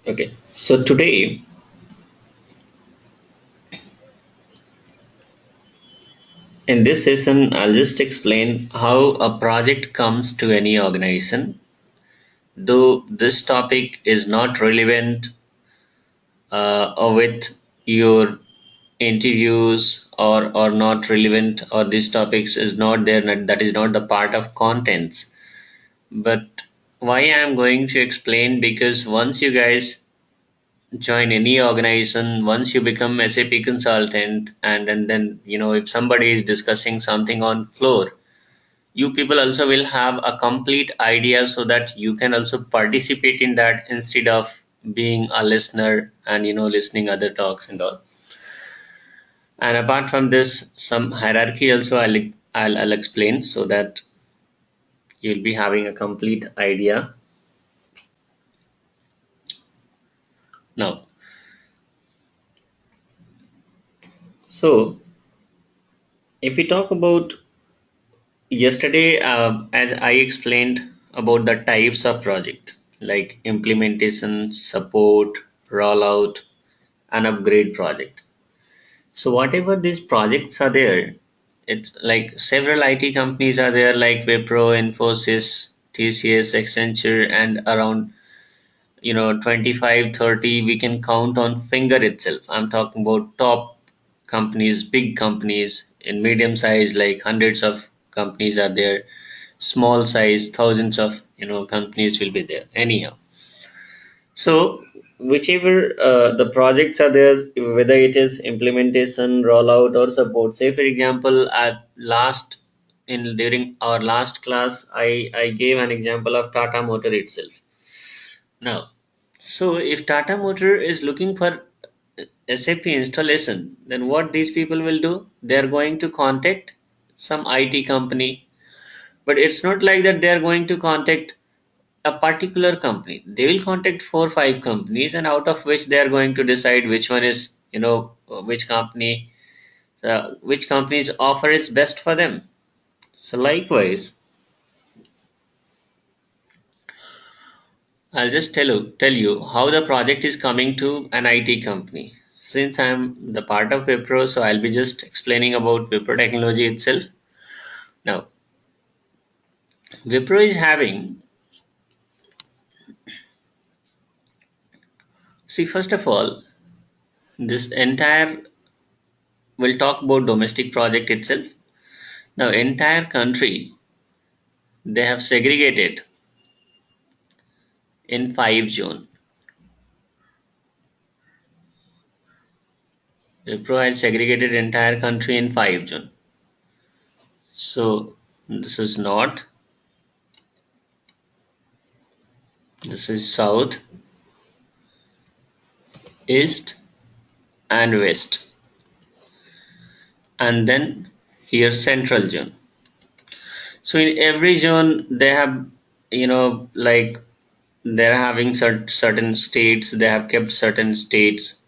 Okay, so today in this session, I'll just explain how a project comes to any organization. Though this topic is not relevant with your interviews or not relevant, or these topics is not there, that is not the part of contents. But why I'm going to explain, because once you guys join any organization, once you become SAP consultant, and then if somebody is discussing something on floor, you people also will have a complete idea, so that you can also participate in that instead of being a listener and listening other talks and all. And apart from this, some hierarchy also I'll explain, so that you'll be having a complete idea. Now, so if we talk about yesterday, as I explained about the types of project, like implementation, support, rollout, and upgrade project. So whatever these projects are there, it's like several IT companies are there, like Wipro, Infosys, TCS, Accenture, and around 25, 30 we can count on finger itself. I'm talking about top companies, big companies. In medium size, like hundreds of companies are there. Small size, thousands of companies will be there. Anyhow, so whichever the projects are there, whether it is implementation, rollout, or support. Say for example, at last in during our last class, I gave an example of Tata Motor itself. Now, so if Tata Motor is looking for SAP installation, then what these people will do? They are going to contact some IT company, but it's not like that they are going to contact a particular company. They will contact 4 5 companies, and out of which they are going to decide which one is, which company's offer is best for them. So likewise, I'll just tell you how the project is coming to an IT company. Since I'm the part of Wipro, so I'll be just explaining about Wipro technology itself. Now, Wipro is having, see, first of all, this entire, we'll talk about domestic project itself. Now, entire country, they have segregated in 5 zone. Wipro has segregated entire country in 5 zone. So this is north, this is south, east, and west, and then here central zone. So in every zone they have, like they're having certain states. They have kept certain states.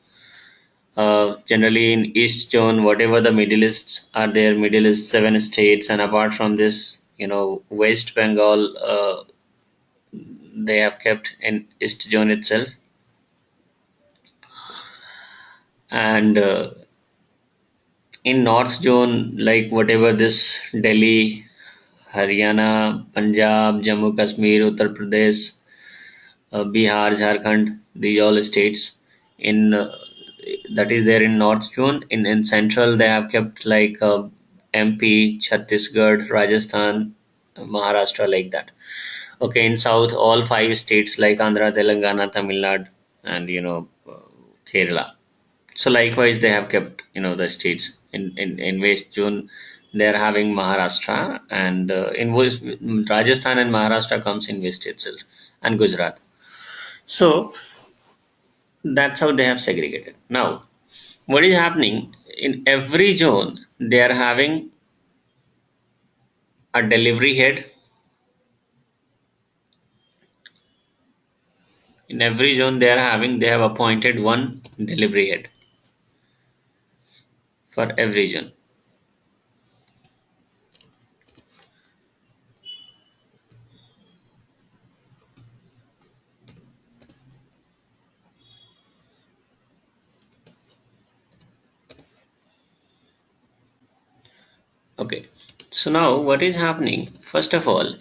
Generally in east zone, whatever the middle easts are there, middle east 7 states, and apart from this, West Bengal, they have kept in east zone itself. And in north zone, like whatever this Delhi, Haryana, Punjab, Jammu Kashmir, Uttar Pradesh, Bihar, Jharkhand, these all states in that is there in north zone. In central they have kept like MP, Chhattisgarh, Rajasthan, Maharashtra, like that. Okay, in south all 5 states like Andhra, Telangana, Tamil Nadu, and Kerala. So likewise, they have kept the states in West Zone. They are having Maharashtra, and in West, Rajasthan and Maharashtra comes in West itself, and Gujarat. So that's how they have segregated. Now, what is happening in every zone? They are having a delivery head. In every zone, they have appointed one delivery head for every zone. So now what is happening? First of all,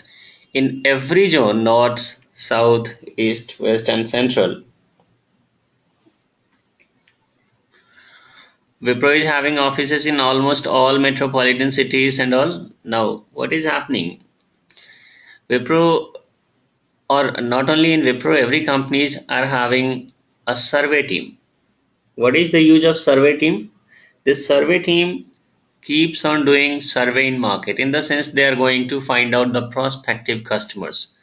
in every zone, north, south, east, west, and central, Wipro is having offices in almost all metropolitan cities and all. Now, what is happening? Wipro, or not only in Wipro, every companies are having a survey team. What is the use of survey team? This survey team keeps on doing survey in market, in the sense they are going to find out the prospective customers.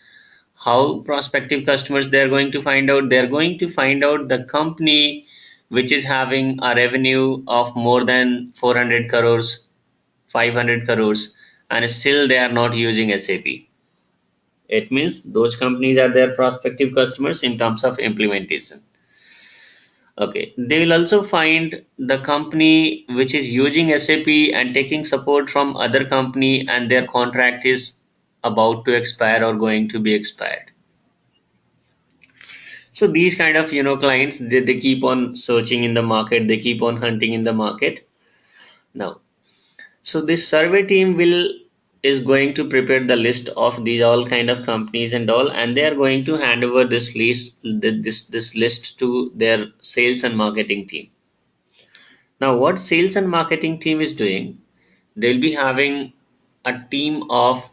How prospective customers they are going to find out? They are going to find out the company which is having a revenue of more than 400 crores, 500 crores, and still they are not using SAP. It means those companies are their prospective customers in terms of implementation. Okay, they will also find the company which is using SAP and taking support from other company, and their contract is about to expire or going to be expired. So these kind of clients, they keep on searching in the market, they keep on hunting in the market. Now, so this survey team will is going to prepare the list of these all kind of companies and all, and they are going to hand over this list to their sales and marketing team. Now, what sales and marketing team is doing, they'll be having a team of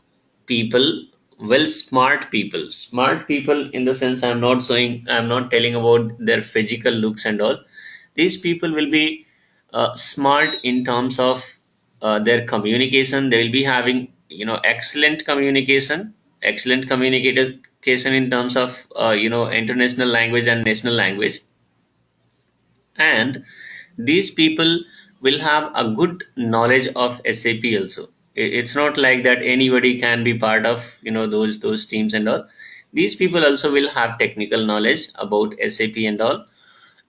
people, well, smart people in the sense I'm not telling about their physical looks and all. These people will be smart in terms of their communication. They will be having excellent communication in terms of international language and national language. And these people will have a good knowledge of SAP also. It's not like that anybody can be part of those teams and all. These people also will have technical knowledge about SAP and all.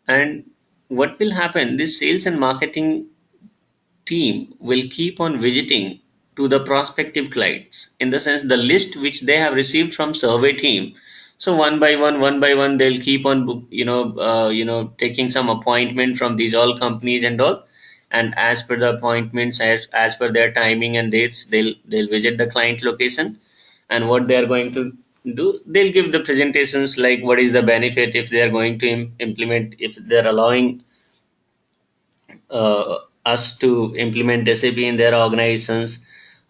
And what will happen, this sales and marketing team will keep on visiting to the prospective clients, in the sense the list which they have received from survey team. So one by one they'll keep on taking some appointment from these all companies and all. And as per the appointments, as per their timing and dates, they'll visit the client location. And what they are going to do, they'll give the presentations like what is the benefit if they are going to implement, if they're allowing us to implement SAP in their organizations.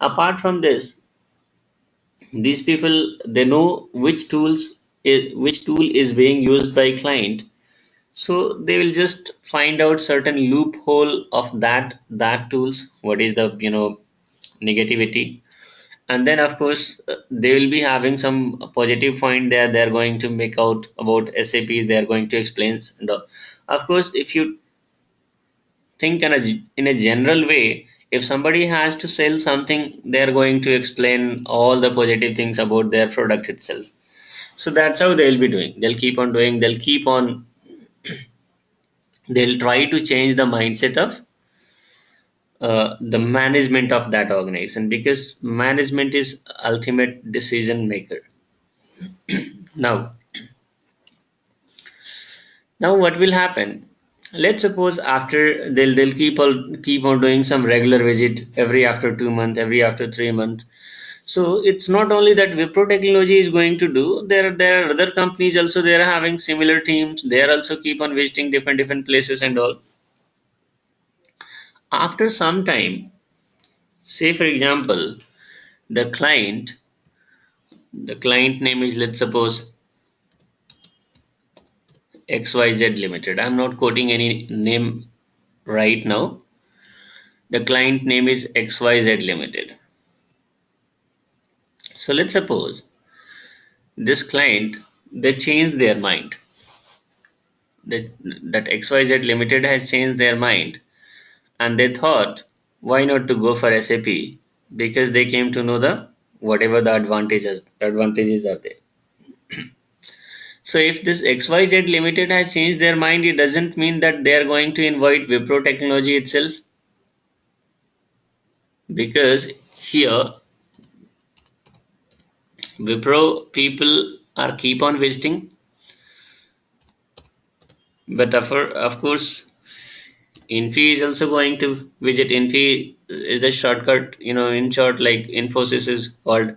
Apart from this, these people, they know which tool is being used by client. So they will just find out certain loophole of that tools, what is the negativity. And then of course they will be having some positive point there, they're going to make out about SAP, they're going to explain. And of course, if you think in a general way, if somebody has to sell something, they're going to explain all the positive things about their product itself. So that's how they'll be doing, they'll keep on doing, they'll try to change the mindset of the management of that organization, because management is ultimate decision maker. now now what will happen, let's suppose after they'll keep on doing some regular visit every after 2 months, every after 3 months. So it's not only that Wipro Technology is going to do. There are other companies also. They are having similar teams. They are also keep on visiting different places and all. After some time, say for example, the client name is, let's suppose, XYZ Limited. I'm not quoting any name right now. The client name is XYZ Limited. So let's suppose this client, they change their mind. That XYZ Limited has changed their mind, and they thought, why not to go for SAP, because they came to know the whatever the advantages are there. So if this XYZ Limited has changed their mind, it doesn't mean that they are going to invite Wipro Technology itself, because here Wipro people are keep on visiting. But of course, Infi is also going to visit. Infi is the shortcut, in short, like Infosys is called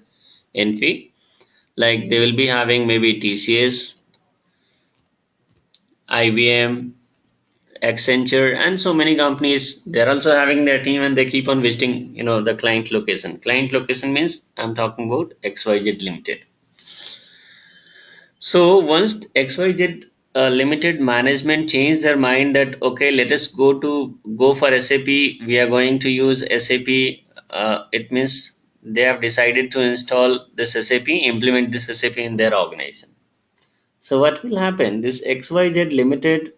Infi. Like they will be having maybe TCS, IBM, Accenture, and so many companies. They're also having their team and they keep on visiting, the client location. Client location means I'm talking about XYZ Limited. So once XYZ Limited management changed their mind that okay, let us go for SAP. We are going to use SAP. It means they have decided to install this SAP, implement this SAP in their organization. So what will happen? This XYZ Limited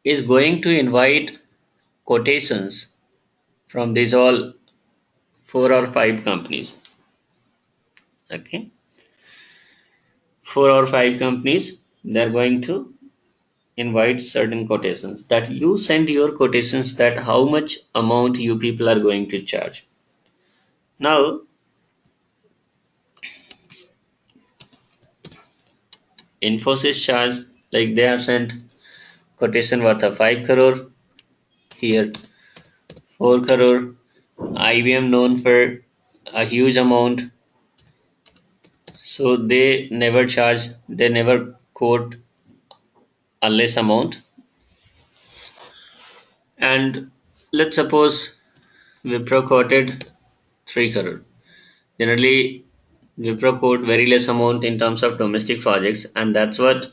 is going to invite quotations from these all four or five companies. Okay, four or five companies. They're going to invite certain quotations that you send your quotations that how much amount you people are going to charge. Now Infosys charge, like they have sent quotation worth of 5 crore, here 4 crore. IBM known for a huge amount, so they never quote a less amount. And let's suppose Wipro quoted 3 crore. Generally, Wipro quote very less amount in terms of domestic projects, and that's what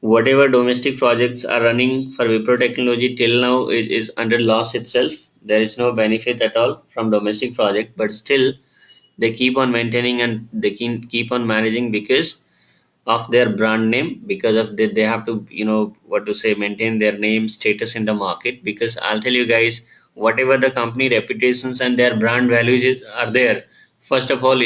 whatever domestic projects are running for Wipro technology till now is under loss itself. There is no benefit at all from domestic project, but still they keep on maintaining and they can keep on managing because of their brand name, because of they have to, what to say, maintain their name status in the market. Because I'll tell you guys, whatever the company reputations and their brand values are there, first of all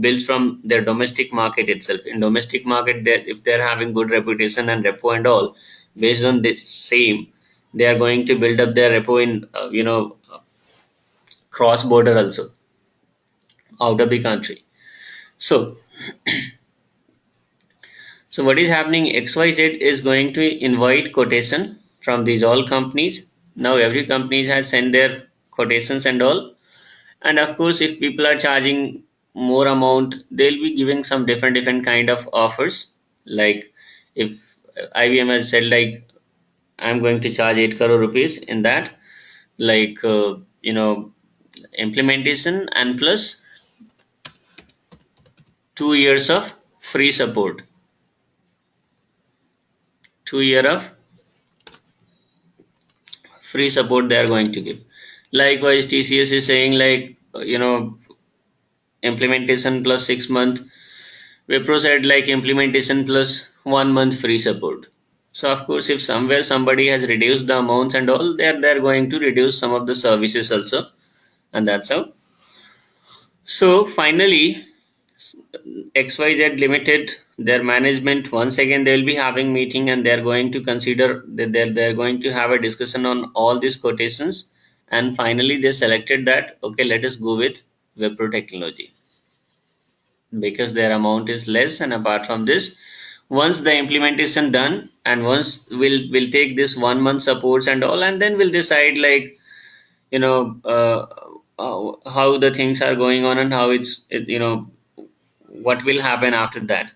builds from their domestic market itself. In domestic market, if they're having good reputation and repo and all, based on this same, they are going to build up their repo in cross border also, out of the country. So So what is happening? XYZ is going to invite quotation from these all companies. Now every company has sent their quotations and all. And of course, if people are charging more amount, they'll be giving some different kind of offers. Like if IBM has said like I'm going to charge 8 crore rupees in that, like implementation and plus 2 years of free support, 2 year of free support they are going to give. Likewise, TCS is saying like implementation plus 6 month. Wipro said like implementation plus 1 month free support. So of course, if somewhere somebody has reduced the amounts and all, they're going to reduce some of the services also, and that's how. So finally, XYZ Limited, their management once again they'll be having meeting and they're going to consider they're going to have a discussion on all these quotations, and finally they selected that okay, let us go with Wipro technology because their amount is less, and apart from this, once the implementation done and once we'll take this 1 month supports and all, and then we'll decide like you know uh, how the things are going on and how what will happen after that.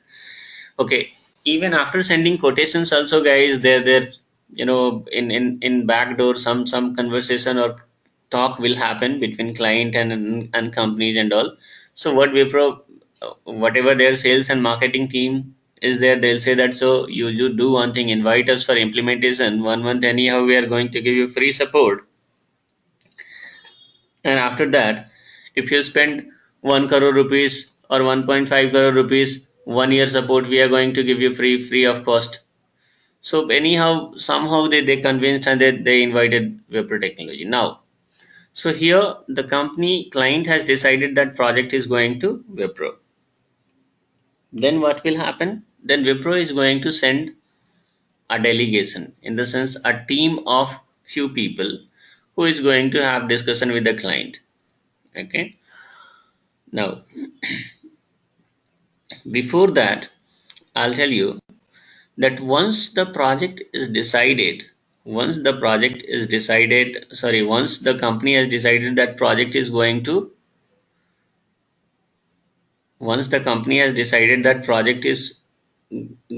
Okay, even after sending quotations also guys, there in backdoor some conversation or talk will happen between client and companies and all. So what Wipro, whatever their sales and marketing team is there, they'll say that so you do one thing, invite us for implementation 1 month, anyhow we are going to give you free support, and after that if you spend 1 crore rupees or 1.5 crore rupees 1 year support, we are going to give you free of cost. So anyhow, somehow they convinced and they invited Wipro Technology. Now, so here the company client has decided that project is going to Wipro. Then what will happen? Then Wipro is going to send a delegation, in the sense a team of few people who is going to have discussion with the client. Okay. Now, before that, I'll tell you that once the project is decided, once the company has decided that project is going to, once the company has decided that project is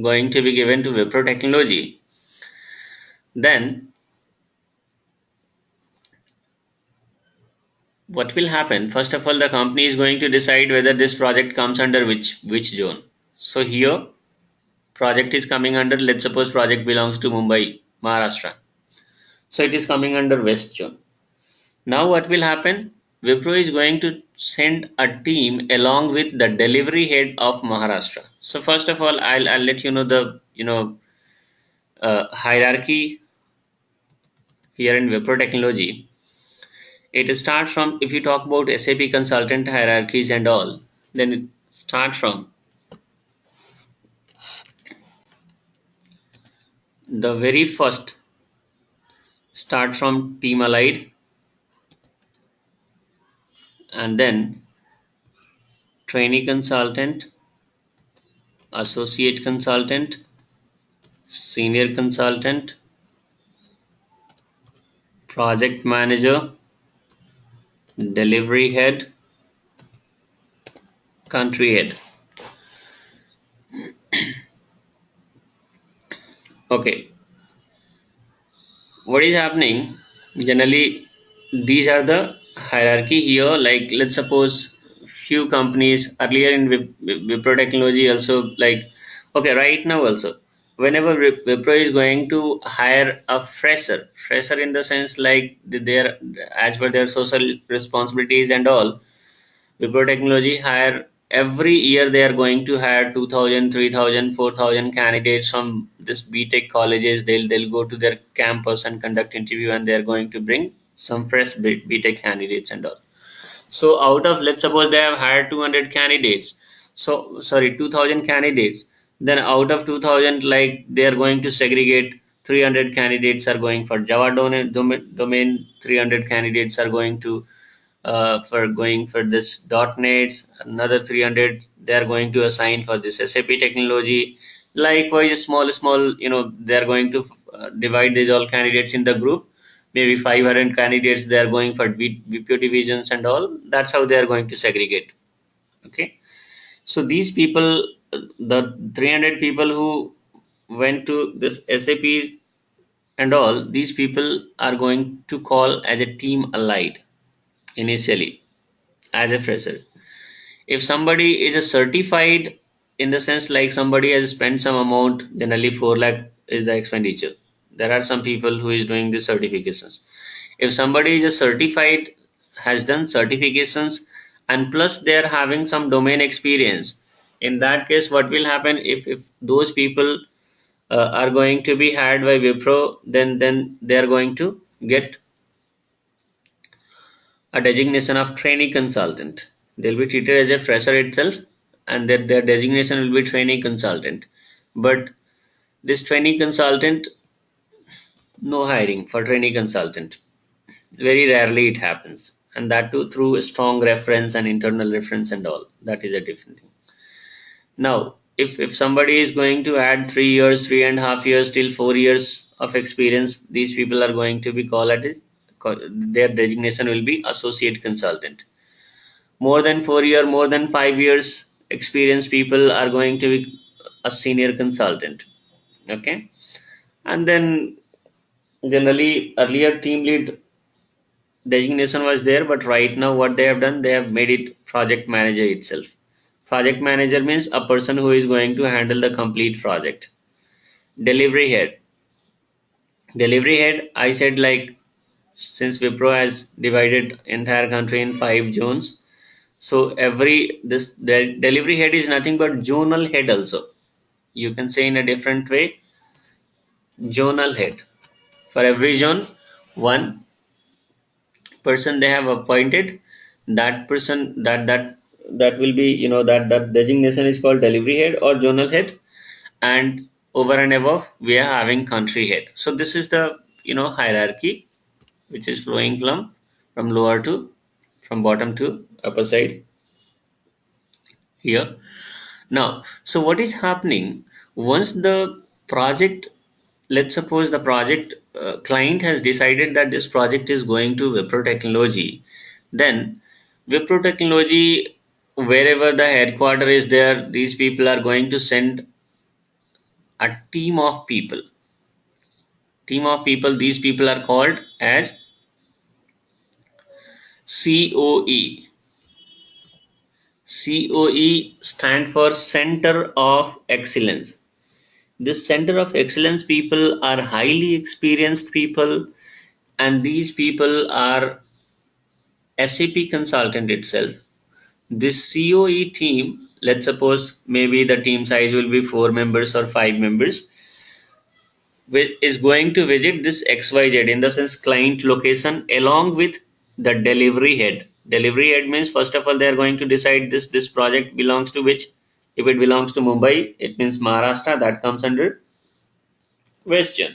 going to be given to Wipro Technology, then what will happen? First of all, the company is going to decide whether this project comes under which zone. So here project is coming under, let's suppose project belongs to Mumbai, Maharashtra. So it is coming under West zone. Now what will happen? Wipro is going to send a team along with the delivery head of Maharashtra. So first of all, I'll let you know the hierarchy here in Wipro Technology. It starts from, if you talk about SAP consultant hierarchies and all, then it starts from the very first, start from team allied, and then trainee consultant, associate consultant, senior consultant, project manager, delivery head, country head. Okay, what is happening? Generally, these are the hierarchy here. Like, let's suppose few companies earlier in Wipro Technology also, like, okay, right now also, whenever Wipro is going to hire a fresher in the sense like their, as per their social responsibilities and all, Wipro Technology hire every year, they are going to hire 2000, 3000, 4000 candidates from this BTech colleges. They'll go to their campus and conduct interview, and they are going to bring some fresh BTech candidates and all. So out of, let's suppose they have hired 200 candidates. So sorry, 2000 candidates. Then out of 2000, like they are going to segregate, 300 candidates are going for Java domain, 300 candidates are going to for going for this .NET, another 300 they are going to assign for this SAP technology. Likewise, small, they are going to divide these all candidates in the group. Maybe 500 candidates they are going for BPO divisions and all. That's how they are going to segregate. Okay, so these people, the 300 people who went to this SAP and all, these people are going to call as a team allied initially as a fresher. If somebody is a certified, in the sense like somebody has spent some amount, generally 4 lakh is the expenditure. There are some people who is doing the certifications. If somebody is a certified, has done certifications, and plus they are having some domain experience, in that case what will happen, if those people are going to be hired by Wipro, then they are going to get a designation of trainee consultant. They'll be treated as a fresher itself, and their designation will be trainee consultant. But this trainee consultant, no hiring for trainee consultant. Very rarely it happens, and that too through a strong reference and internal reference and all. That is a different thing. Now, if somebody is going to add 3 years, 3.5 years, till 4 years of experience, these people are going to be called at it. Their designation will be associate consultant. More than 4 year, more than 5 years experienced people are going to be a senior consultant. Okay, and then generally earlier team lead designation was there, but right now what they have done, they have made it project manager itself. Project manager means a person who is going to handle the complete project. Delivery head, I said, like, since Wipro has divided entire country in 5 zones, so every this the delivery head is nothing but zonal head also. You can say in a different way, zonal head. For every zone, one person they have appointed. That person, that will be, that designation is called delivery head or zonal head. And over and above, we are having country head. So this is the, hierarchy which is flowing from lower to, from bottom to upper side here. Now, so what is happening once the project, let's suppose the project client has decided that this project is going to Wipro Technology, then Wipro Technology, wherever the headquarter is there, these people are going to send a team of people. Team of people, these people are called as COE. COE stand for Center of Excellence. This Center of Excellence people are highly experienced people, and these people are SAP consultant itself. This COE team, let's suppose maybe the team size will be 4 members or 5 members, is going to visit this XYZ, in the sense client location, along with the delivery head. Delivery head means, first of all, they are going to decide this project belongs to which. If it belongs to Mumbai, it means Maharashtra, that comes under West Zone.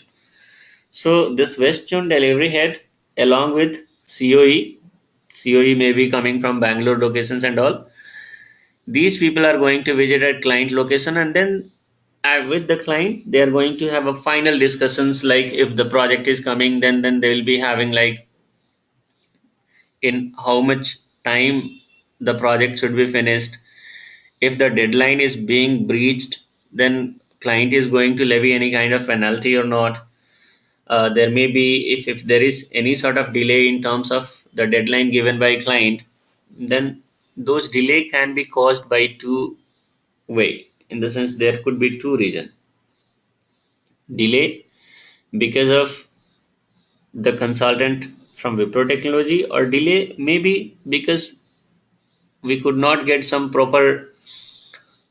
So this West Zone delivery head along with COE, COE may be coming from Bangalore locations and all. These people are going to visit at client location, and then with the client they are going to have a final discussions, like if the project is coming, then they will be having like in how much time the project should be finished. If the deadline is being breached, then client is going to levy any kind of penalty or not. There may be, if there is any sort of delay in terms of the deadline given by client, then those delay can be caused by two way, in the sense there could be two reason. Delay because of the consultant from Wipro Technology, or delay maybe because we could not get some proper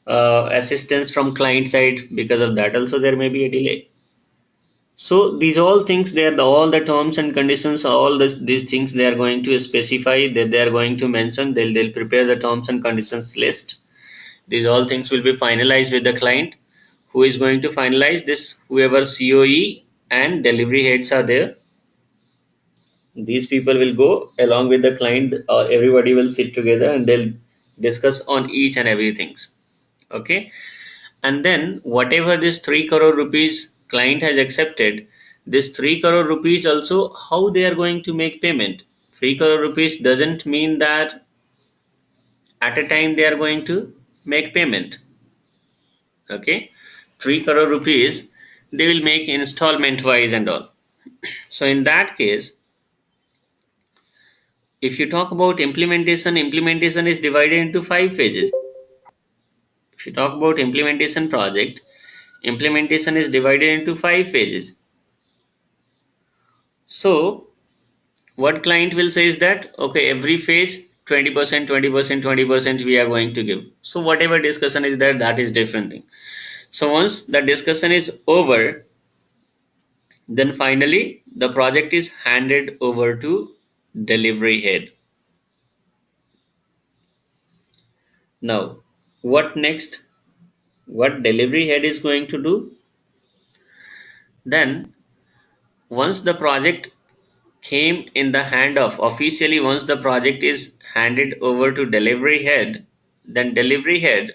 assistance from client side. Because of that also there may be a delay. So these all things, they are all the terms and conditions, all these things they are going to specify, that they are going to mention. They'll prepare the terms and conditions list. These all things will be finalized with the client. Who is going to finalize this? Whoever COE and delivery heads are there, these people will go along with the client. Everybody will sit together and they'll discuss on each and everything. Okay, and then whatever this 3 crore rupees client has accepted, this 3 crore rupees also, how they are going to make payment. 3 crore rupees doesn't mean that at a time they are going to make payment. Okay, 3 crore rupees they will make installment wise and all. So in that case, if you talk about implementation, implementation is divided into 5 phases. If you talk about implementation project, implementation is divided into 5 phases. So what client will say is that, okay, every phase 20%, 20%, 20% we are going to give. So whatever discussion is there, that is different thing. So once the discussion is over, then finally the project is handed over to delivery head. Now, what next? What delivery head is going to do? Then, once the project came in the hand of, officially once the project is handed over to delivery head, then delivery head,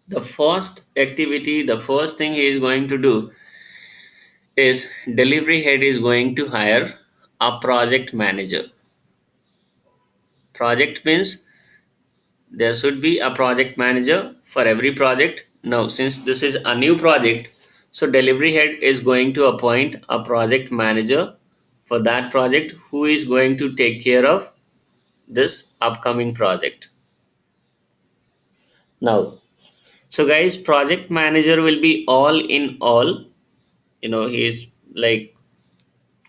the first activity, the first thing he is going to do is, delivery head is going to hire a project manager. Project means there should be a project manager for every project. Now, since this is a new project, so delivery head is going to appoint a project manager for that project, who is going to take care of this upcoming project. Now, so guys, project manager will be all in all. He is like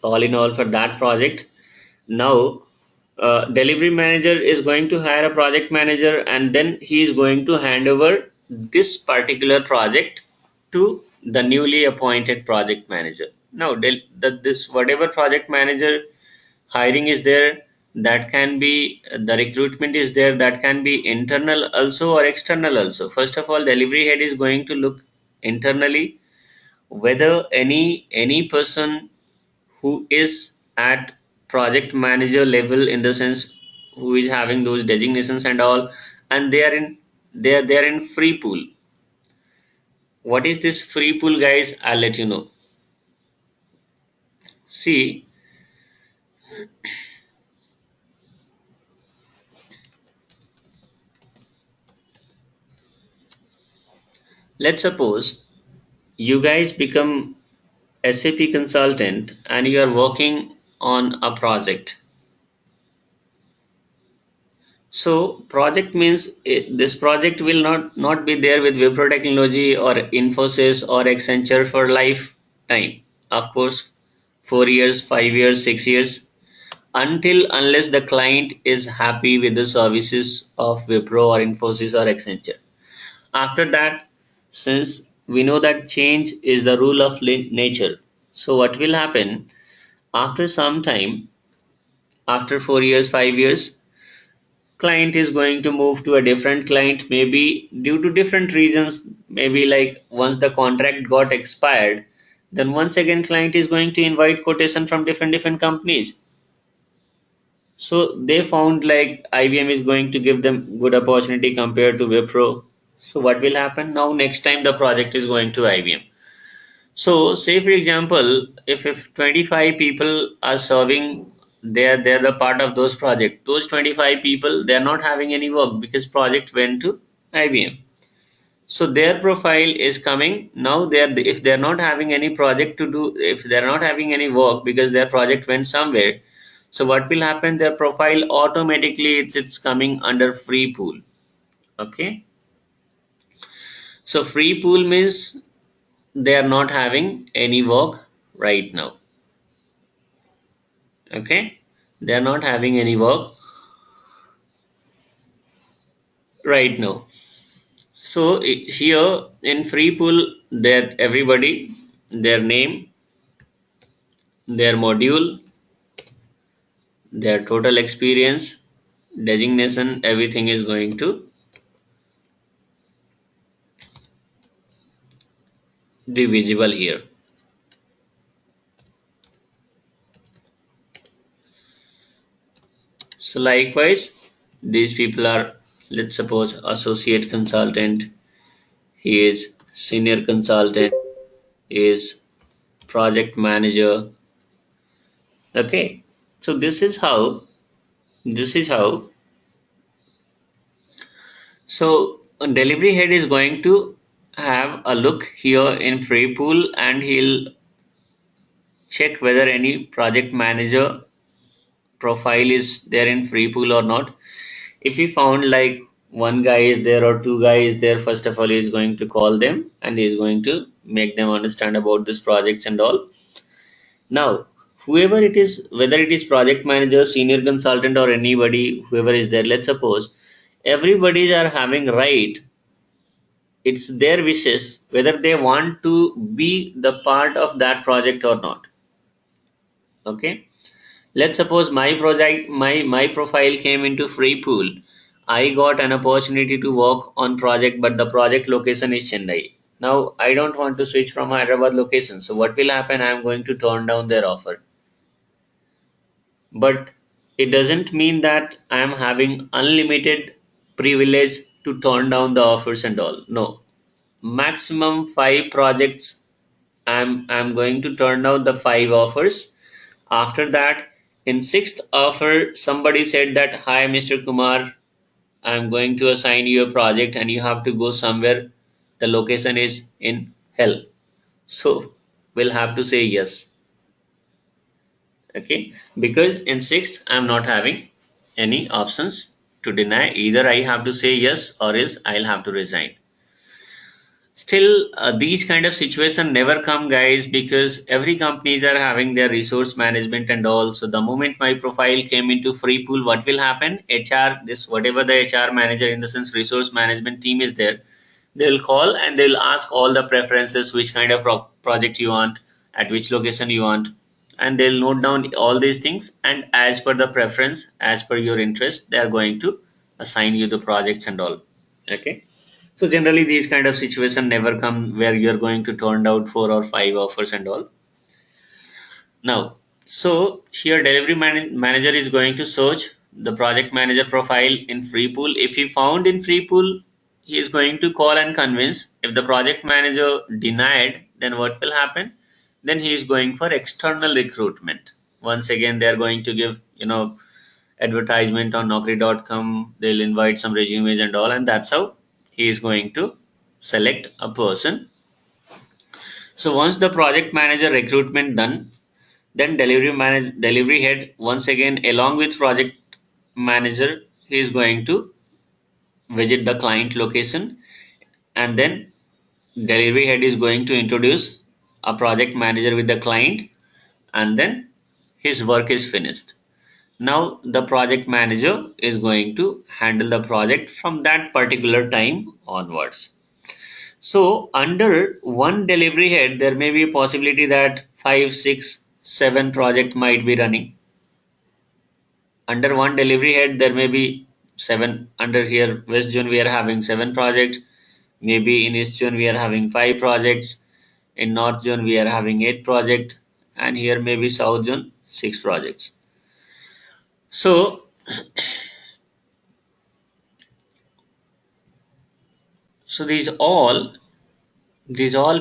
all in all for that project. Now, delivery manager is going to hire a project manager, and then he is going to hand over this particular project to the newly appointed project manager. Now, this whatever project manager hiring is there, that can be the recruitment is there, that can be internal also or external also. First of all, delivery head is going to look internally whether any person who is at project manager level, in the sense who is having those designations and all, and they are in free pool. What is this free pool, guys? I'll let you know. See, let's suppose you guys become SAP consultant and you are working on a project. So project means this project will not be there with Wipro Technology or Infosys or Accenture for lifetime. Of course, 4 years, 5 years, 6 years, until unless the client is happy with the services of Wipro or Infosys or Accenture. After that, since we know that change is the rule of nature, so what will happen after some time, after 4 years, 5 years, client is going to move to a different client, maybe due to different reasons, maybe like once the contract got expired, then once again client is going to invite quotation from different companies. So they found like IBM is going to give them good opportunity compared to Wipro. So what will happen now? Next time the project is going to IBM. So say for example, if 25 people are serving, they're the part of those project. Those 25 people, they're not having any work because project went to IBM. So their profile is coming now. They're if they're not having any project to do, if they're not having any work because their project went somewhere. So what will happen? Their profile automatically it's coming under free pool. Okay. So free pool means they are not having any work right now. Okay, they are not having any work right now. So here in free pool, that everybody, their name, their module, their total experience, designation, everything is going to be visible here. So likewise, these people are, let's suppose, associate consultant, he is senior consultant, he is project manager. Okay, so this is how. So a delivery head is going to have a look here in free pool and he'll check whether any project manager profile is there in free pool or not. If he found like one guy is there or two guys there, first of all he is going to call them and he is going to make them understand about this projects and all. Now whoever it is, whether it is project manager, senior consultant or anybody, whoever is there, let's suppose everybody are having right, it's their wishes whether they want to be the part of that project or not. Okay, let's suppose my project, my profile came into free pool. I got an opportunity to work on project, but the project location is Chennai. Now I don't want to switch from Hyderabad location, so what will happen? I am going to turn down their offer. But it doesn't mean that I am having unlimited privilege to turn down the offers and all. No, maximum 5 projects I'm going to turn down the 5 offers. After that, in sixth offer, somebody said that, hi Mr. Kumar, I'm going to assign you a project and you have to go somewhere. The location is in hell. So we'll have to say yes. Okay, because in sixth I'm not having any options to deny. Either I have to say yes or else I'll have to resign. Still, these kind of situation never come, guys, because every companies are having their resource management and all. So the moment my profile came into free pool, what will happen? HR, this whatever the HR manager, in the sense resource management team is there, they'll call and they'll ask all the preferences, which kind of project you want, at which location you want, and they'll note down all these things. And as per the preference, as per your interest, they are going to assign you the projects and all. Okay. So generally these kind of situation never come where you're going to turn out 4 or 5 offers and all. Now, so here delivery manager is going to search the project manager profile in free pool. If he found in free pool, he is going to call and convince. If the project manager denied, then what will happen? Then he is going for external recruitment. Once again, they are going to give, advertisement on naukri.com. They'll invite some resumes and all, and that's how he is going to select a person. So once the project manager recruitment done, then delivery head once again along with project manager, he is going to visit the client location, and then delivery head is going to introduce a project manager with the client, and then his work is finished. Now the project manager is going to handle the project from that particular time onwards. So under one delivery head, there may be a possibility that 5, 6, 7 projects might be running. Under one delivery head, there may be 7. Under here, West Zone, we are having 7 projects. Maybe in East Zone, we are having 5 projects. In North Zone, we are having 8 projects. And here maybe South Zone, 6 projects. So, so these all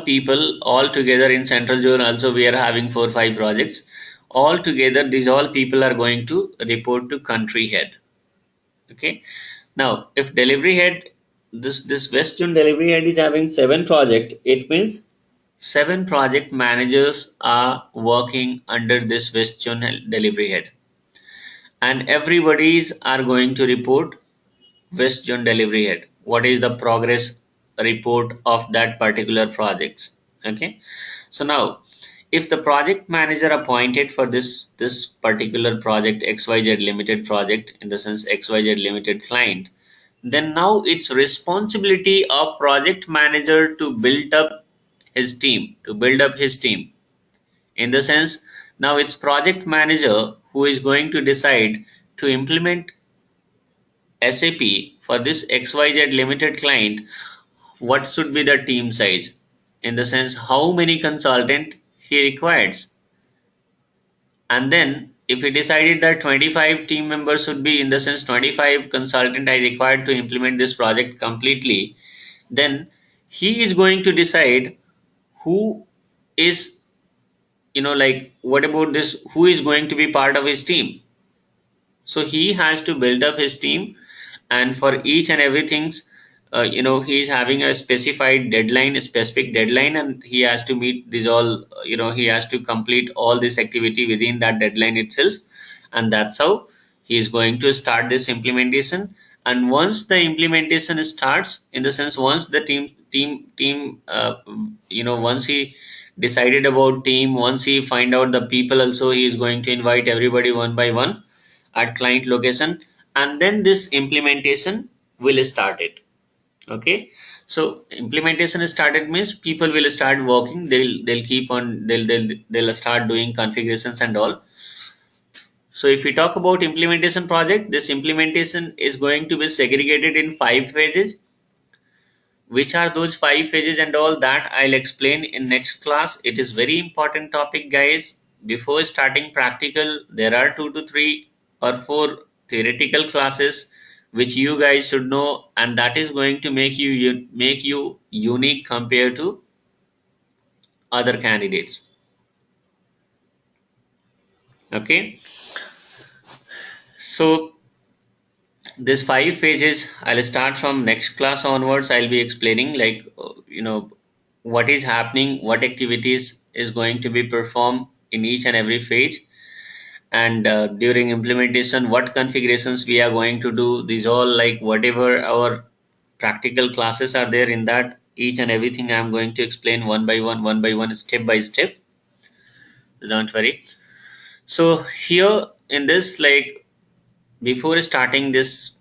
people all together in Central Zone also we are having 4 5 projects. All together, these all people are going to report to country head. Okay. Now, if delivery head, this West Zone delivery head is having 7 project, it means 7 project managers are working under this West Zone delivery head, and everybody's are going to report West Zone delivery head. What is the progress report of that particular projects? Okay. So now, if the project manager appointed for this particular project XYZ limited project, in the sense XYZ limited client, then now it's responsibility of project manager to build up his team. In the sense, now it's project manager who is going to decide to implement SAP for this XYZ limited client. What should be the team size? In the sense, how many consultant he requires. And then if he decided that 25 team members should be, in the sense 25 consultant I required to implement this project completely, then he is going to decide who is, like what about this, who is going to be part of his team. So he has to build up his team, and for each and everything, he is having a specific deadline, and he has to meet these all. He has to complete all this activity within that deadline itself, and that's how he is going to start this implementation. And once the implementation starts, in the sense, once the team, once he decided about team, once he find out the people also, he is going to invite everybody one by one at client location, and then this implementation will start it. Okay. So implementation started means people will start working, they'll keep on, they'll start doing configurations and all. So if we talk about implementation project, this implementation is going to be segregated in 5 phases. Which are those 5 phases and all, that I'll explain in next class. It is very important topic, guys. Before starting practical, there are 2 to 3 or 4 theoretical classes which you guys should know, and that is going to make you unique compared to other candidates. Okay. So this 5 phases, I'll start from next class onwards. I'll be explaining, like, what is happening, what activities is going to be performed in each and every phase, and during implementation what configurations we are going to do. These all, like, whatever our practical classes are there, in that each and everything I'm going to explain one by one, step by step. Don't worry. So here in this, like, before starting this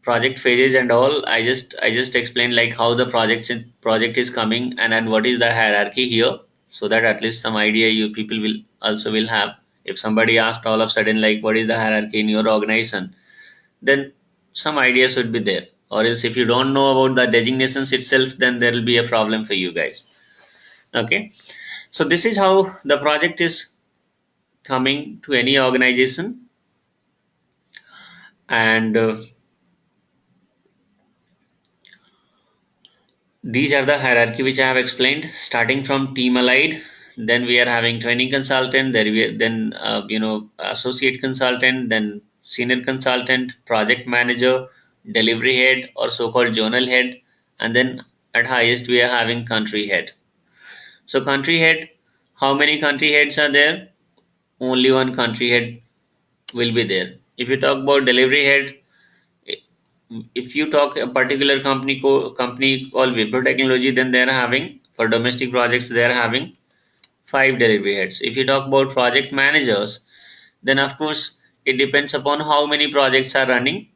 project phases and all, I just explained like how the project is coming, and then what is the hierarchy here, so that at least some idea you people will have. If somebody asked all of a sudden like what is the hierarchy in your organization, then some idea should be there. Or else if you don't know about the designations itself, then there will be a problem for you guys. Okay. So this is how the project is coming to any organization. And These are the hierarchy which I have explained, starting from team allied. Then we are having training consultant. Then associate consultant. Then senior consultant, project manager, delivery head or so-called journal head, and then at highest we are having country head. So country head, how many country heads are there? Only one country head will be there. If you talk about delivery head, if you talk a particular company called Wipro Technology, then they are having for domestic projects they are having five delivery heads. If you talk about project managers, then of course it depends upon how many projects are running.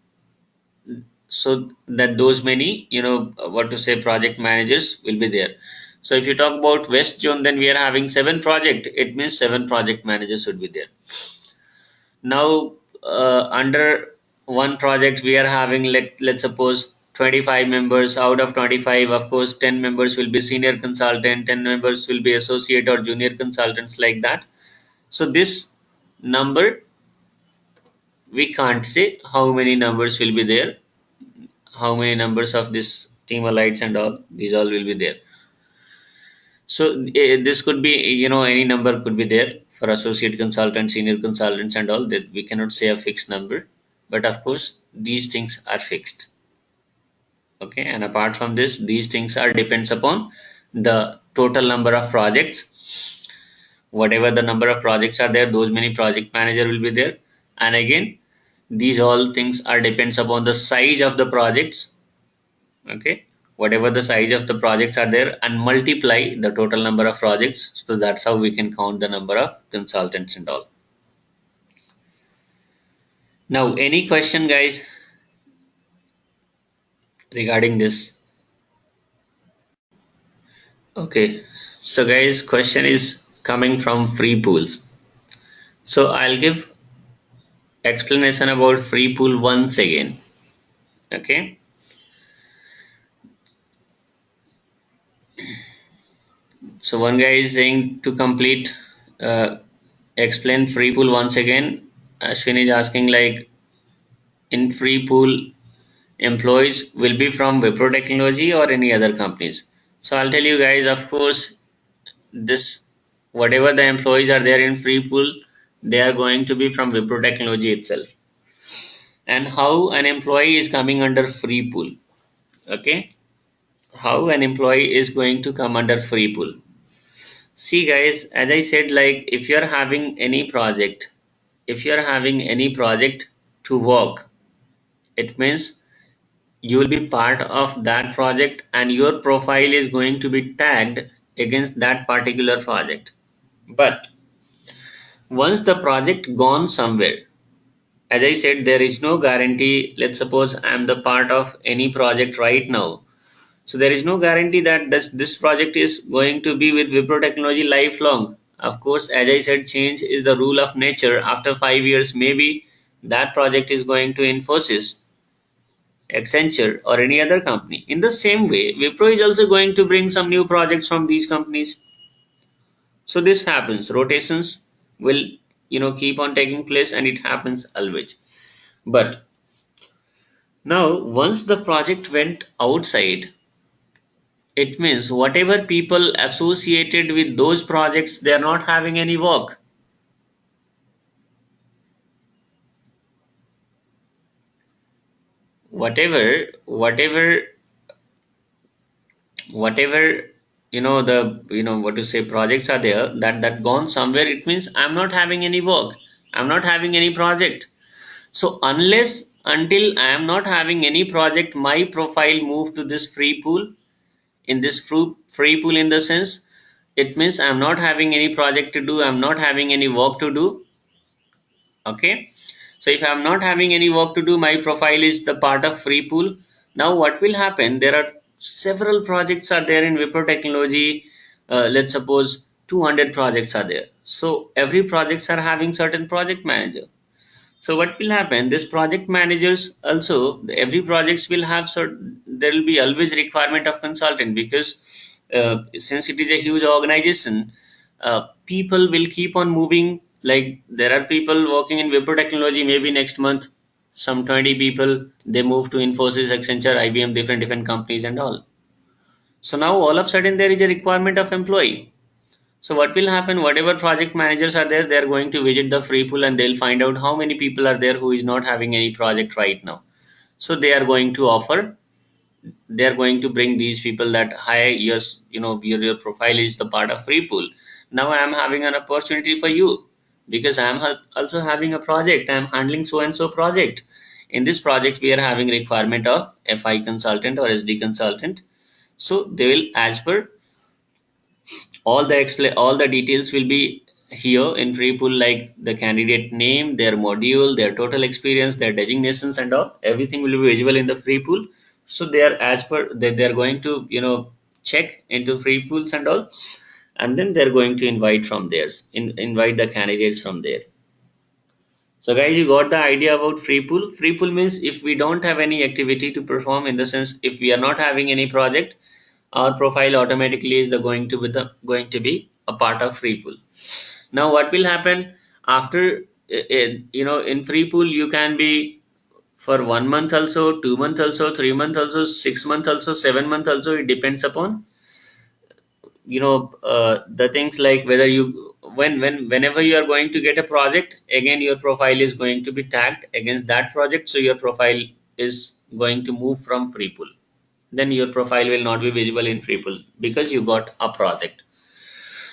So that those many what to say project managers will be there. So if you talk about West Zone, then we are having seven project. It means seven project managers should be there. Now, under one project, we are having let's suppose 25 members. Out of 25, of course, 10 members will be senior consultant, 10 members will be associate or junior consultants like that. So this number, we can't say how many numbers will be there, how many numbers of this team alights and all, these all will be there. So this could be, any number could be there for associate consultants, senior consultants and all that. We cannot say a fixed number, but of course these things are fixed. Okay, and apart from this, these things are depends upon the total number of projects. Whatever the number of projects are there, those many project manager will be there. And again, these all things are depends upon the size of the projects. Okay, whatever the size of the projects are there and multiply the total number of projects, so that's how we can count the number of consultants and all. Now any question guys regarding this? Okay, so guys, question is coming from free pools. So I'll give explanation about free pool once again. Okay, so one guy is saying to complete explain free pool once again. Ashwin is asking like, in free pool employees will be from Wipro Technology or any other companies. So I'll tell you guys, of course, this whatever the employees are there in free pool, they are going to be from Wipro Technology itself. And how an employee is coming under free pool? Okay, how an employee is going to come under free pool? See guys, as I said, like if you are having any project, if you are having any project to work, it means you will be part of that project and your profile is going to be tagged against that particular project. But once the project gone somewhere, as I said, there is no guarantee. Let's suppose I am the part of any project right now, so there is no guarantee that this project is going to be with Wipro Technology lifelong. Of course, as I said, change is the rule of nature. After 5 years, maybe that project is going to Infosys, Accenture or any other company. In the same way, Wipro is also going to bring some new projects from these companies. So this happens. Rotations will keep on taking place and it happens always. But now once the project went outside, it means whatever people associated with those projects, they are not having any work. Whatever the what to say projects are there that gone somewhere, it means I'm not having any work, I'm not having any project. So unless until I am not having any project, my profile move to this free pool. In this free pool, in the sense, it means I'm not having any project to do, I'm not having any work to do. Okay, so if I'm not having any work to do, my profile is the part of free pool. Now what will happen, there are several projects are there in Wipro Technology. Let's suppose 200 projects are there, so every projects are having certain project manager. So what will happen, this project managers also, every projects will have certain, there will be always requirement of consultant, because since it is a huge organization, people will keep on moving. Like there are people working in Wipro Technology, maybe next month some 20 people they move to Infosys, Accenture, IBM, different companies and all. So now all of a sudden there is a requirement of employee. So what will happen? Whatever project managers are there, they are going to visit the free pool and they'll find out how many people are there who is not having any project right now. So they are going to offer, they are going to bring these people that, hi, yes, your profile is the part of free pool. Now I am having an opportunity for you because I am also having a project. I am handling so and so project. In this project, we are having requirement of FI consultant or SD consultant. So they will, as per all the details will be here in free pool, like the candidate name, their module, their total experience, their designations and all, everything will be visible in the free pool. So they are, as per they are going to check into free pools and all, and then they're going to invite from theirs, invite the candidates from there. So guys, you got the idea about free pool. Free pool means if we don't have any activity to perform, in the sense if we are not having any project, our profile automatically is going to be a part of free pool. Now what will happen after, in free pool you can be for 1 month also, 2 months also, 3 months also, 6 months also, 7 months also. It depends upon the things, like whether you, whenever you are going to get a project, again your profile is going to be tagged against that project. So your profile is going to move from free pool, then your profile will not be visible in free pool because you got a project.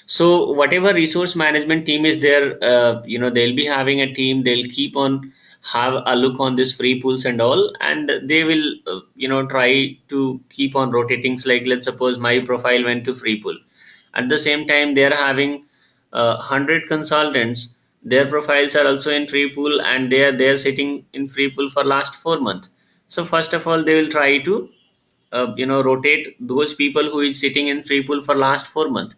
So whatever resource management team is there, they'll be having a team, they'll keep on have a look on this free pools and all, and they will try to keep on rotating. So like, let's suppose my profile went to free pool, at the same time they are having 100 consultants, their profiles are also in free pool, and they are sitting in free pool for last 4 months. So first of all they will try to rotate those people who is sitting in free pool for last 4 months.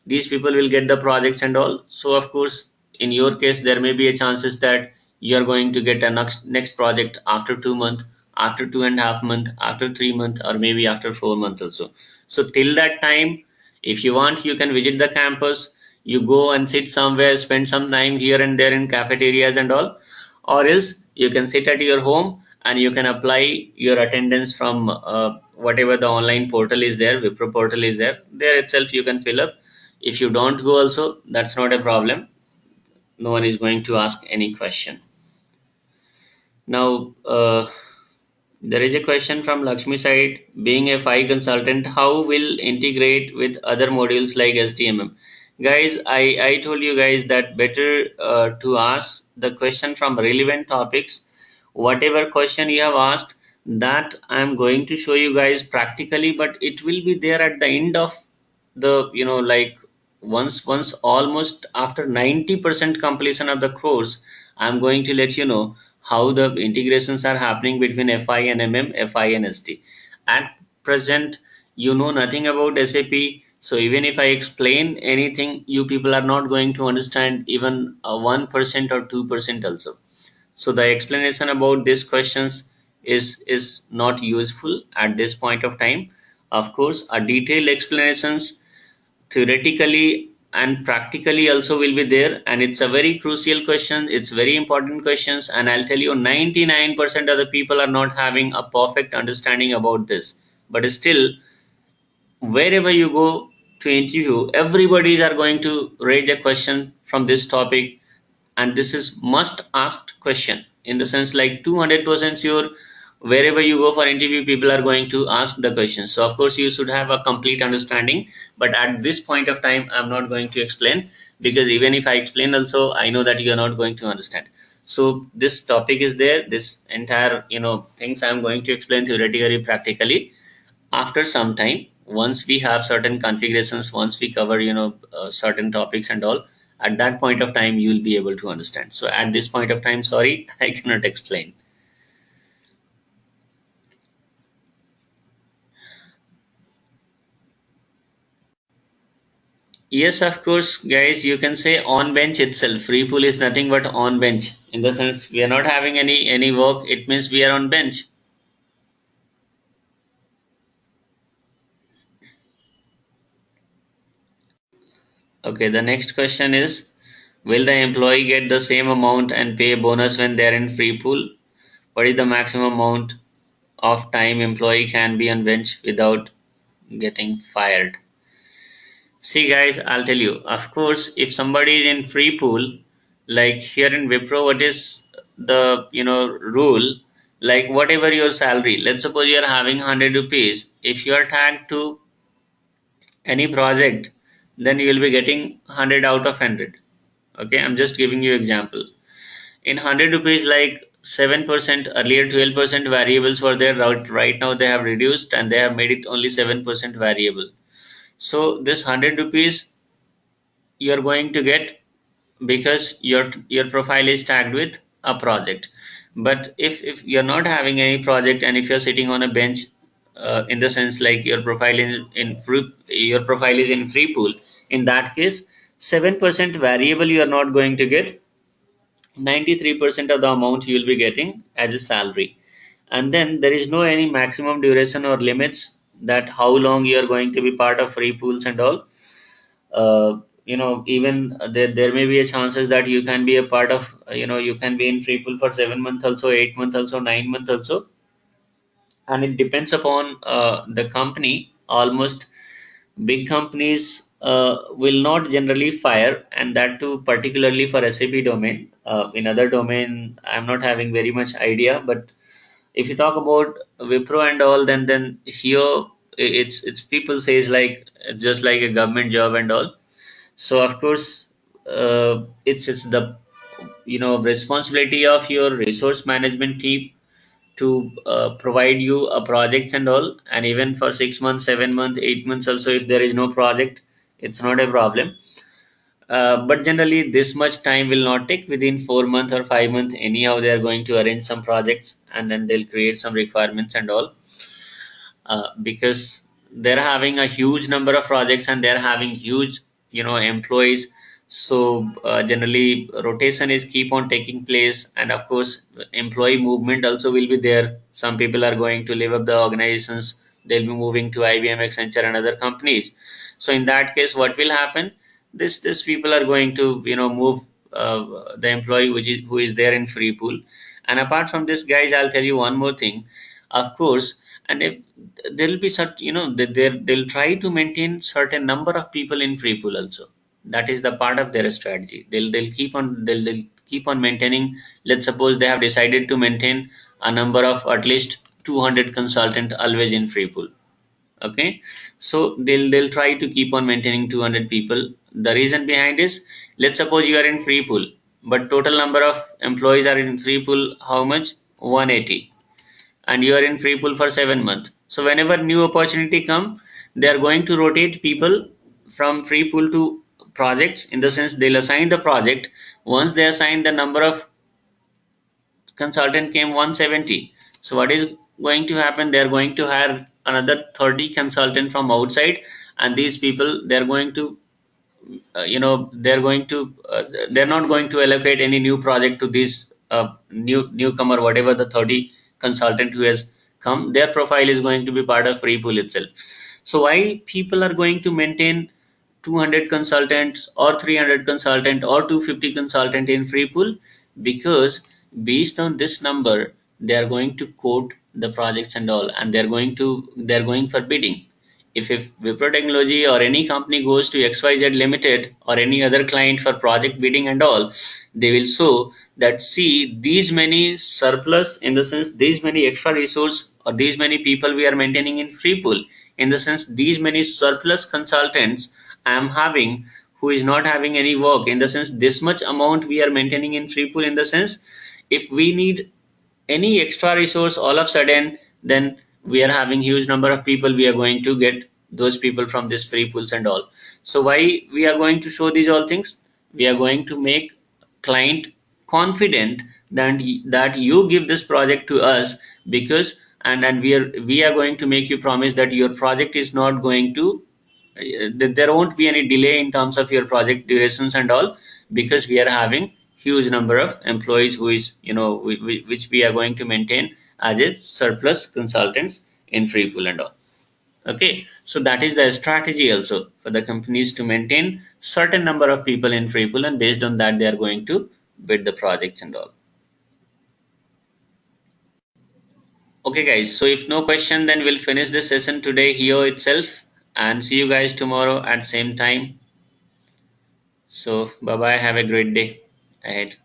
These people will get the projects and all. So of course in your case there may be a chances that you are going to get a next project after 2 months, after 2.5 months, after 3 months, or maybe after 4 months also. So till that time, if you want, you can visit the campus, you go and sit somewhere, spend some time here and there in cafeterias and all, or else you can sit at your home and you can apply your attendance from whatever the online portal is there, Wipro portal is there, there itself you can fill up. If you don't go also, that's not a problem. No one is going to ask any question. Now, there is a question from Lakshmi side. Being a FI consultant, how will integrate with other modules like SDMM? Guys, I told you guys that better to ask the question from relevant topics. Whatever question you have asked, that I am going to show you guys practically, but it will be there at the end of the, like once almost after 90% completion of the course, I'm going to let you know how the integrations are happening between FI and MM, FI and SD. At present, you know nothing about SAP. So even if I explain anything, you people are not going to understand even 1% or 2% also. So the explanation about these questions is not useful at this point of time. Of course, a detailed explanations theoretically and practically also will be there, and it's a very crucial question, it's very important questions, and I'll tell you 99% of the people are not having a perfect understanding about this. But still, wherever you go to interview, everybody's are going to raise a question from this topic, and this is must asked question, in the sense like 200% sure, wherever you go for interview people are going to ask the question. So of course you should have a complete understanding, but at this point of time I'm not going to explain, because even if I explain also, I know that you are not going to understand. So this topic is there, this entire things I'm going to explain theoretically, practically, after some time, once we have certain configurations, once we cover certain topics and all, at that point of time you'll be able to understand. So at this point of time, sorry, I cannot explain. Yes, of course, guys, you can say on bench itself. Free pool is nothing but on bench, in the sense we are not having any work, it means we are on bench. Okay, the next question is, will the employee get the same amount and pay bonus when they are in free pool? What is the maximum amount of time employee can be on bench without getting fired? See guys, I'll tell you. Of course, if somebody is in free pool, like here in Wipro, what is the rule? Like whatever your salary, let's suppose you are having 100 rupees. If you are tagged to any project, then you will be getting 100 out of 100. Okay, I'm just giving you example. In 100 rupees, like 7%, earlier 12% variables were there. Right now they have reduced and they have made it only 7% variable. So this 100 rupees you are going to get because your profile is tagged with a project. But if you're not having any project, and if you're sitting on a bench, in the sense like your profile is in free pool, in that case 7% variable you are not going to get. 93% of the amount you will be getting as a salary. And then there is no any maximum duration or limits that how long you are going to be part of free pools and all. Even there may be a chances that you can be a part of, you can be in free pool for 7 months also, 8 months also, 9 months also. And it depends upon the company. Almost big companies will not generally fire, and that too particularly for SAP domain. In other domain, I'm not having very much idea, but if you talk about Wipro and all, then here it's people says like it's just like a government job and all. So of course, it's the responsibility of your resource management team to provide you a projects and all. And even for 6 months, 7 months, 8 months also, if there is no project, it's not a problem. But generally this much time will not take. Within 4 months or 5 months, anyhow they are going to arrange some projects, and then they'll create some requirements and all, because they're having a huge number of projects and they're having huge employees. So generally rotation is keep on taking place, and of course employee movement also will be there. Some people are going to leave up the organizations, they'll be moving to IBM, Accenture and other companies. So in that case what will happen, this people are going to move the employee who is there in free pool. And apart from this guys, I'll tell you one more thing. Of course, and if there will be such, they'll try to maintain certain number of people in free pool also. That is the part of their strategy. They'll keep on maintaining. Let's suppose they have decided to maintain a number of at least 200 consultant always in free pool. Okay, so they'll try to keep on maintaining 200 people. The reason behind is, let's suppose you are in free pool, but total number of employees are in free pool how much? 180, and you are in free pool for 7 months. So whenever new opportunity come, they are going to rotate people from free pool to projects. In the sense they'll assign the project. Once they assign, the number of consultant came 170. So what is going to happen? They are going to hire another 30 consultant from outside, and these people they're going to they're not going to allocate any new project to this newcomer, whatever the 30 consultant who has come. Their profile is going to be part of free pool itself. So why people are going to maintain 200 consultants or 300 consultant or 250 consultant in free pool? Because based on this number they are going to quote the projects and all, and they're going for bidding. If Wipro Technology or any company goes to XYZ Limited or any other client for project bidding and all, they will show that, see, these many surplus, in the sense these many extra resource or these many people we are maintaining in free pool, in the sense these many surplus consultants I am having who is not having any work, in the sense this much amount we are maintaining in free pool. In the sense, if we need any extra resource all of a sudden, then we are having huge number of people, we are going to get those people from this free pools and all. So why we are going to show these all things? We are going to make client confident that you give this project to us, because and we are going to make you promise that your project is not going to there won't be any delay in terms of your project durations and all, because we are having huge number of employees who is which we are going to maintain as a surplus consultants in free pool and all. Okay, so that is the strategy also for the companies to maintain certain number of people in free pool, and based on that they are going to bid the projects and all. Okay, guys. So if no question, then we'll finish this session today here itself, and see you guys tomorrow at same time. So bye bye. Have a great day ahead.